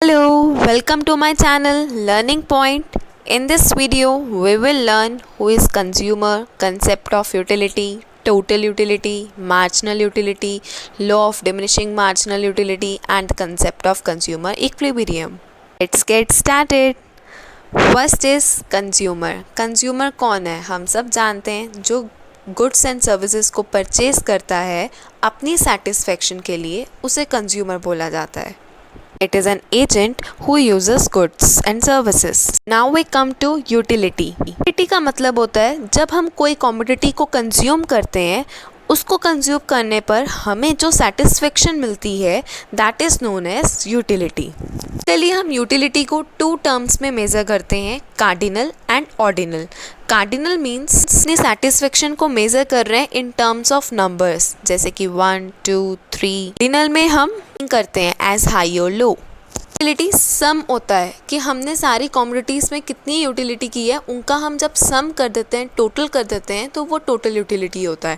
Hello, welcome to my channel Learning Point. In this video, we will learn who is consumer, concept of utility, total utility, marginal utility, law of diminishing marginal utility, and the concept of consumer equilibrium. Let's get started. First is consumer. Consumer कौन है? हम सब जानते हैं जो goods and services को purchase करता है अपनी सेटिस्फेक्शन के लिए, उसे कंज्यूमर बोला जाता है. It is an agent who uses goods and services. Now we come to utility. Utility का मतलब होता है जब हम कोई कमोडिटी को कंज्यूम करते हैं, उसको कंज्यूम करने पर हमें जो सेटिस्फेक्शन मिलती है that is known as utility. चलिए हम यूटिलिटी को टू टर्म्स में मेज़र करते हैं, cardinal and ordinal. Cardinal means अपनी सेटिस्फेक्शन को मेज़र कर रहे हैं इन टर्म्स ऑफ नंबर्स, जैसे कि 1, 2, 3. ऑर्डिनल में हम करते हैं एज हाई और लो. यूटिलिटी सम होता है कि हमने सारी कमोडिटीज़ में कितनी यूटिलिटी की है, उनका हम जब सम कर देते हैं, टोटल कर देते हैं, तो वो टोटल यूटिलिटी होता है.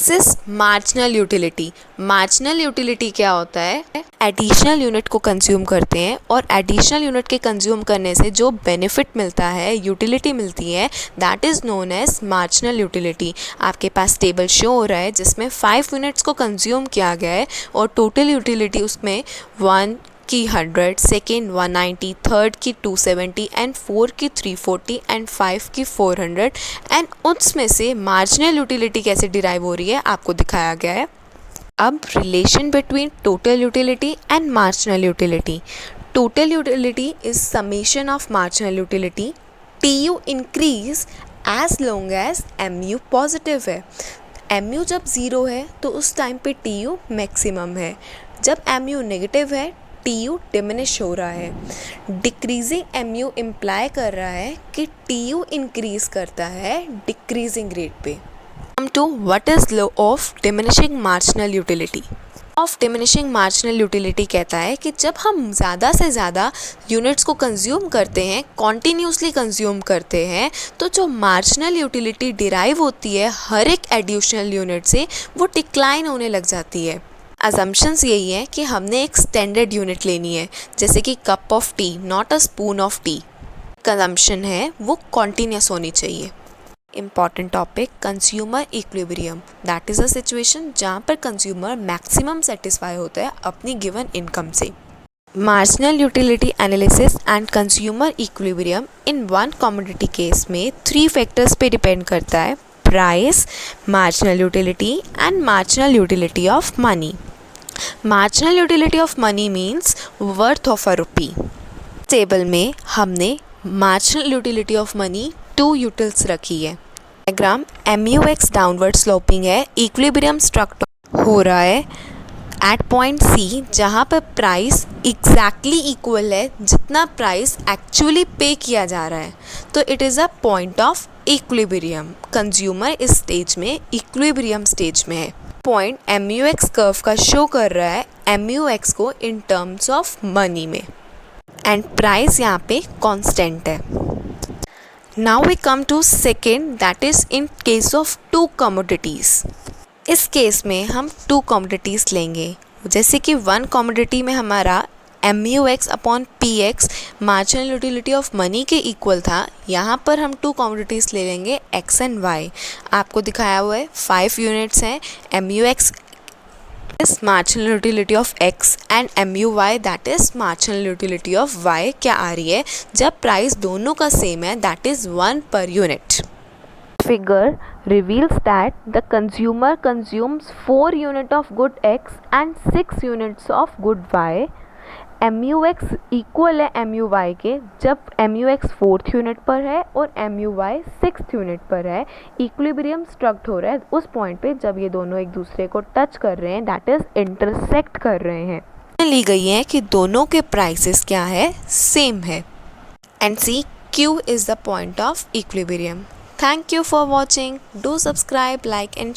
Next marginal utility. Marginal utility क्या होता है? एडिशनल यूनिट को कंज्यूम करते हैं और एडिशनल यूनिट के कंज्यूम करने से जो बेनिफिट मिलता है, यूटिलिटी मिलती है, that is known as marginal utility. आपके पास टेबल शो हो रहा है जिसमें 5 यूनिट्स को कंज्यूम किया गया है और टोटल यूटिलिटी उसमें 1 की 100, सेकेंड 190, थर्ड की 270 एंड 4 की 340 एंड 5 की 400. एंड उसमें से मार्जिनल यूटिलिटी कैसे डिराइव हो रही है आपको दिखाया गया है. अब relation between total utility and marginal utility. Total utility is summation of marginal utility. TU increase as long as MU positive है. MU जब ज़ीरो है तो उस टाइम पे TU मैक्सिमम है. जब MU नेगेटिव है TU डिमिनिश हो रहा है. डिक्रीजिंग MU इम्प्लाई कर रहा है कि TU इंक्रीज करता है डिक्रीजिंग रेट पे. Come to what is law of diminishing marginal utility. Of diminishing marginal utility कहता है कि जब हम ज़्यादा से ज़्यादा यूनिट्स को कंज्यूम करते हैं, कॉन्टीन्यूसली कंज्यूम करते हैं, तो जो मार्जिनल यूटिलिटी डिराइव होती है हर एक एडिशनल यूनिट से, वो डिक्लाइन होने लग जाती है. अजम्पशंस यही है कि हमने एक स्टैंडर्ड यूनिट लेनी है, जैसे कि cup of T, not a spoon of T. Consumption है वो कॉन्टीन्यूस होनी चाहिए. Important topic consumer equilibrium. That is a situation जहाँ पर कंज्यूमर मैक्सिमम सेटिस्फाई होता है अपनी गिवन इनकम से. Marginal utility analysis and consumer equilibrium in one commodity case में 3 फैक्टर्स पे डिपेंड करता है: price, marginal utility and marginal utility of money. Marginal utility of money means worth of a rupee. Table में हमने marginal utility of money 2 utils रखी है. Diagram MUX downward sloping है, equilibrium struct हो रहा है एट पॉइंट C, जहाँ पर प्राइस एग्जैक्टली इक्वल है जितना प्राइस एक्चुअली पे किया जा रहा है. तो it is a point of equilibrium. Consumer इस स्टेज में इक्विलिब्रियम स्टेज में है. पॉइंट MUX कर्व का शो कर रहा है MUX को इन टर्म्स ऑफ मनी में, एंड प्राइस यहाँ पे कांस्टेंट है. Now we come to second, that is in case of 2 commodities. इस केस में हम 2 commodities लेंगे, जैसे कि 1 commodity में हमारा MUX upon PX marginal utility of money के इक्वल था. यहाँ पर हम 2 commodities ले लेंगे X एंड Y. आपको दिखाया हुआ है 5 यूनिट्स हैं. MUX is marginal utility of X and MUY that is marginal utility of Y क्या आ रही है जब प्राइस दोनों का सेम है, that is 1 per unit. Figure reveals that the consumer consumes 4 units of good X and 6 units of good Y. MUX equal है MUY के जब MUX 4th यूनिट पर है और MUY 6th यूनिट पर है. इक्विलिब्रियम स्ट्रक्ट हो रहा है उस पॉइंट पे जब ये दोनों एक दूसरे को टच कर रहे हैं, दैट इज़ इंटरसेक्ट कर रहे हैं. ली गई है कि दोनों के प्राइसेस क्या है, सेम है. And C Q is the point of equilibrium. Thank you for watching. Do subscribe, like and